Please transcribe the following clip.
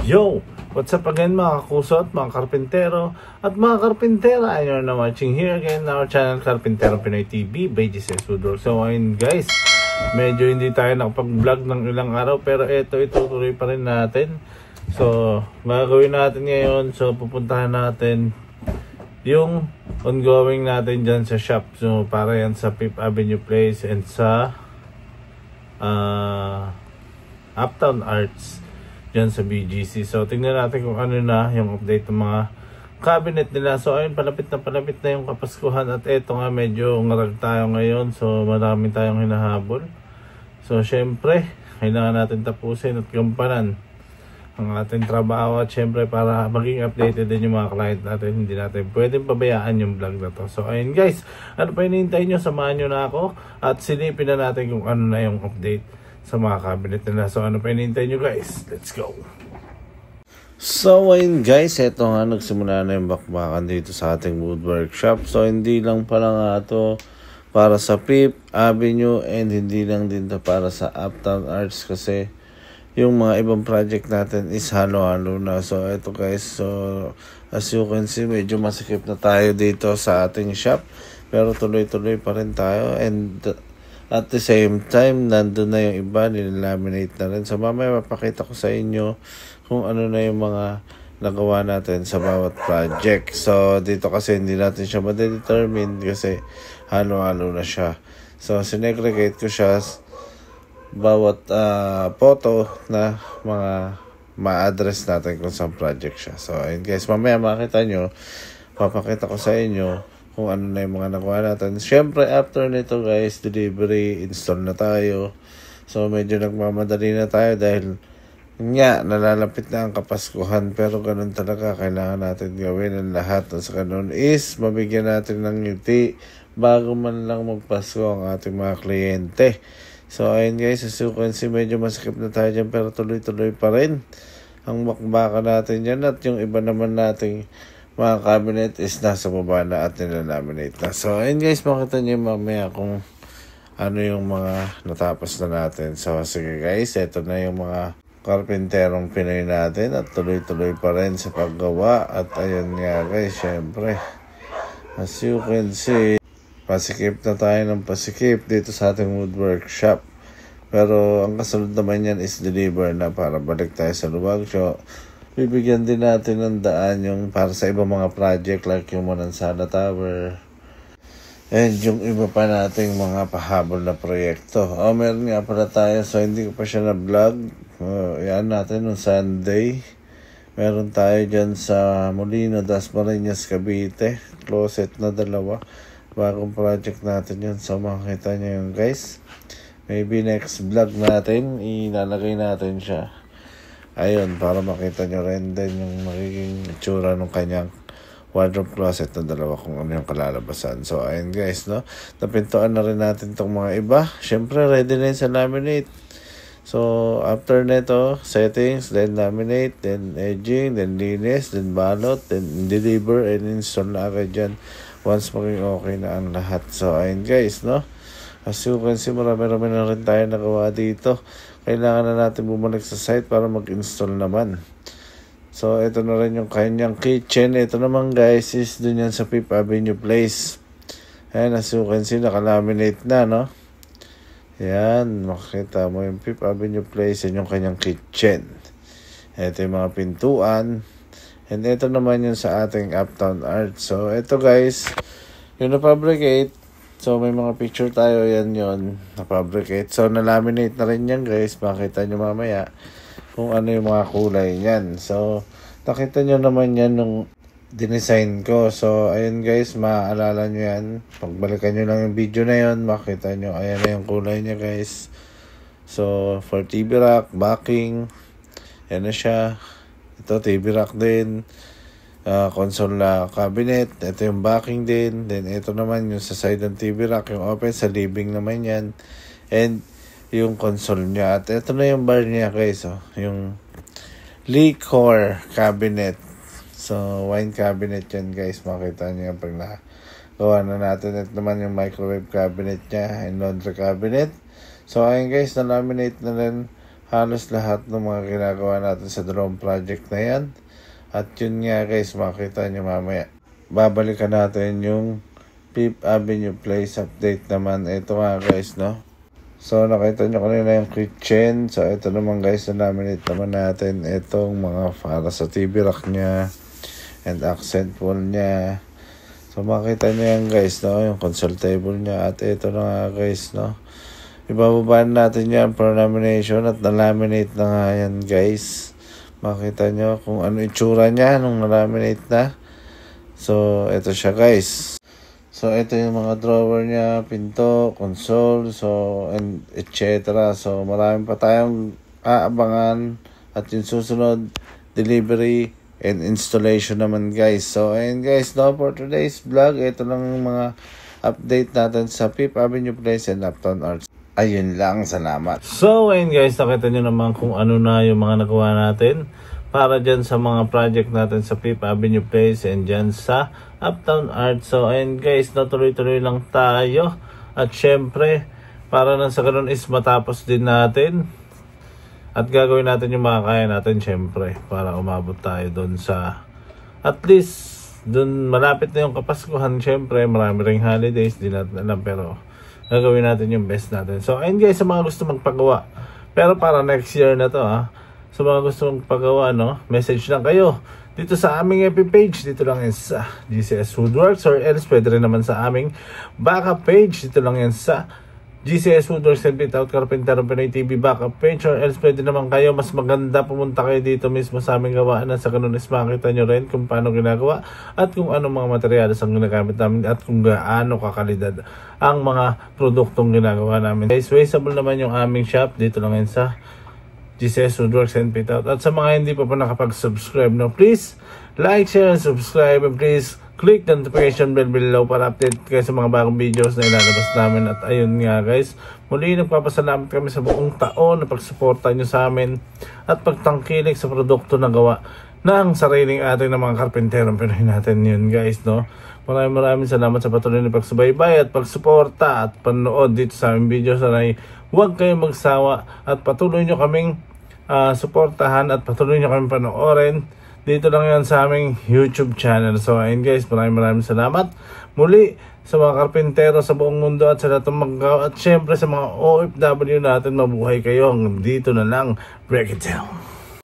Yo! What's up again mga kakusot, mga karpintero at mga karpintera, and you're now watching here again our channel Karpintero Pinoy TV by Jesus Woodward. So ayun guys, medyo hindi tayo nakapag-vlog ng ilang araw, pero itutuloy pa rin natin. So gagawin natin ngayon, so pupuntahan natin yung ongoing natin dyan sa shop. So para yan sa 5th Avenue Place and sa Uptown Arts dyan sa BGC. So tingnan natin kung ano na yung update ng mga cabinet nila. So ayun, palapit na yung Kapaskuhan, at eto nga medyo ngarag tayo ngayon, so marami tayong hinahabol. So syempre kailangan natin tapusin at gampanan ang ating trabaho, at syempre para maging updated din yung mga client natin, hindi natin pwedeng pabayaan yung vlog na to. So ayun guys, ano pa hinihintay nyo? Samahan nyo na ako at silipin na natin kung ano na yung update sa mga cabinet nila. So ano pa hinihintay nyo guys? Let's go! So ayun guys, eto nga, nagsimula na yung bakbakan dito sa ating woodwork shop. So hindi lang pala nga ito para sa 5th Avenue, and hindi lang din ito para sa Uptown Arts, kasi yung mga ibang project natin is halo-halo na. So eto guys, so as you can see, medyo masikip na tayo dito sa ating shop, pero tuloy-tuloy pa rin tayo, and at the same time, nandun na yung iba, nilalaminate na rin. So mamaya mapakita ko sa inyo kung ano na yung mga nagawa natin sa bawat project. So dito kasi hindi natin siya ma-determine kasi halo-halo na siya. So sinegregate ko siya bawat photo na mga ma-address natin kung saan project siya. So ayun guys, mamaya makita nyo, papakita ko sa inyo kung ano na yung mga nagawa natin. Siyempre after nito guys, delivery, install na tayo. So medyo nagmamadali na tayo dahil nga nalalapit na ang Kapaskuhan, pero ganun talaga, kailangan natin gawin ang lahat. At sa ganun is mabigyan natin ng ngiti bago man lang magpasko ang ating mga kliyente. So ayun guys, as you can see, medyo masikip na tayo dyan, pero tuloy-tuloy pa rin ang makbaka natin dyan. At yung iba naman nating mga cabinet is nasa baba na at nilalaminate na. So ayun guys, makita nyo mamaya kung ano yung mga natapos na natin. So sige guys, eto na yung mga karpinterong Pinoy natin, at tuloy-tuloy pa rin sa paggawa. At ayun nga guys, syempre as you can see, pasikip na tayo ng pasikip dito sa ating woodwork shop, pero ang kasunod naman yan is deliver na para balik tayo sa luwag. So bibigyan din natin ng daan yung para sa ibang mga project like yung Manansala Tower and yung iba pa nating mga pahabol na proyekto. Meron nga pala tayo, so hindi ko pa siya na-vlog. Yan natin nung Sunday. Meron tayo dyan sa Molino, Dasmariñas, Cavite. Closet na 2. Bagong project natin yun. So makikita nyo yun guys. Maybe next vlog natin, ilalagay natin siya. Ayun, para makita nyo rin din yung magiging itsura ng kanyang wardrobe closet na 2 kung ano yung kalalabasan. So ayun guys, no, napintuan na rin natin itong mga iba. Syempre ready na yun sa laminate. So after neto, settings, then laminate, then edging, then linis, then balot, then deliver and install na agad dyan once maging okay na ang lahat. So ayun guys, no, as you can see, marami na rin tayo nagawa dito. Kailangan na natin bumalik sa site para mag-install naman. So ito na rin yung kanyang kitchen. Ito naman guys is dun yan sa 5th Avenue Place. Ayan, as you can see, nakalaminate na, no? Yan, makikita mo yung 5th Avenue Place. Yan yung kanyang kitchen. Ito yung mga pintuan. And ito naman yung sa ating Uptown Art. So ito guys, yung na-fabricate. So may mga picture tayo, yan yun, na-fabricate. So nalaminate na rin yan guys. Makita nyo mamaya kung ano yung mga kulay niyan. So nakita nyo naman yan nung dinesign ko. So ayun guys, maaalala nyo yan. Pagbalikan nyo lang yung video na yun, makita nyo, ayan na yung kulay niya guys. So for TV rack, backing, yan na siya. Ito TV rack din, console na cabinet, ito yung backing din. Then ito naman yung sa side ng TV rack, yung open sa living naman yan, and yung console niya. At ito na yung bar niya guys, yung liquor cabinet. So wine cabinet yan guys, makita niyo pag nagawa na natin. Ito naman yung microwave cabinet niya and laundry cabinet. So ayun guys, na-laminate na rin halos lahat ng mga ginagawa natin sa drone project na yan. At yun nga guys, makita nyo mamaya. Babalikan natin yung 5th Avenue Place update naman. Ito nga guys, no? So nakita nyo kanina yung kitchen. So ito naman guys, na-laminate naman natin itong mga para sa TV rack nya and accent wall nya. So makita nyo yan guys, no? Yung console table nya. At ito na nga guys, no? Ibababaan natin yan for lamination at na-laminate na nga yan guys. Makita nyo kung ano itsura nya nung na-laminate na. So ito siya guys. So ito yung mga drawer nya, pinto, console, so and etc. So marami pa tayong aabangan at yung susunod delivery and installation naman guys. So ayun guys, no, for today's vlog, ito lang yung mga update natin sa 5th Avenue Place and Uptown Arts. Ayun lang, salamat. So ayun guys, nakita nyo naman kung ano na yung mga nagawa natin para dyan sa mga project natin sa 5th Avenue Place and dyan sa Uptown Arts. So ayun guys, natuloy-tuloy lang tayo. At syempre, para nang sa ganun is matapos din natin. At gagawin natin yung makakaya natin syempre para umabot tayo doon sa at least doon malapit na yung Kapaskuhan. Syempre marami ring holidays, di natin alam, pero gagawin natin yung best natin. So ayun guys, sa mga gusto magpagawa, pero para next year na to sa mga gusto magpagawa, no, message lang kayo dito sa aming FB page, dito lang yan sa GCS Woodworks, or else pwede rin naman sa aming backup page, dito lang yan sa GCS Woodworks and Fit Out Carpenter Pinoy TV backup page, or else pwede naman kayo, mas maganda pumunta kayo dito mismo sa aming gawaan, na sa ganun is makita nyo rin kung paano ginagawa at kung ano mga materyales ang ginagamit namin at kung gaano kakalidad ang mga produktong ginagawa namin. Guys, traceable naman yung aming shop, dito lang yan sa GCS Woodworks and Fit Out. At sa mga hindi pa nakapag-subscribe, no, please like, share, and subscribe, and please click the notification bell below para update kayo sa mga bagong videos na ilalabas namin. At ayun nga guys, muli nagpapasalamat kami sa buong taon na pagsuporta nyo sa amin at pagtangkilik sa produkto na gawa ng sariling ating ng mga karpenterong Pinoy natin. Yun guys, no, maraming salamat sa patuloy na pagsubaybay at pagsuporta at panood dito sa aming videos. Sanay huwag kayong magsawa at patuloy nyo kaming suportahan at patuloy nyo kaming panoorin. Dito lang yan sa aming YouTube channel. So ayun guys, maraming salamat muli sa mga karpentero sa buong mundo at sa lahat ng mga, at syempre sa mga OFW natin. Mabuhay kayo. Dito na lang, break it down.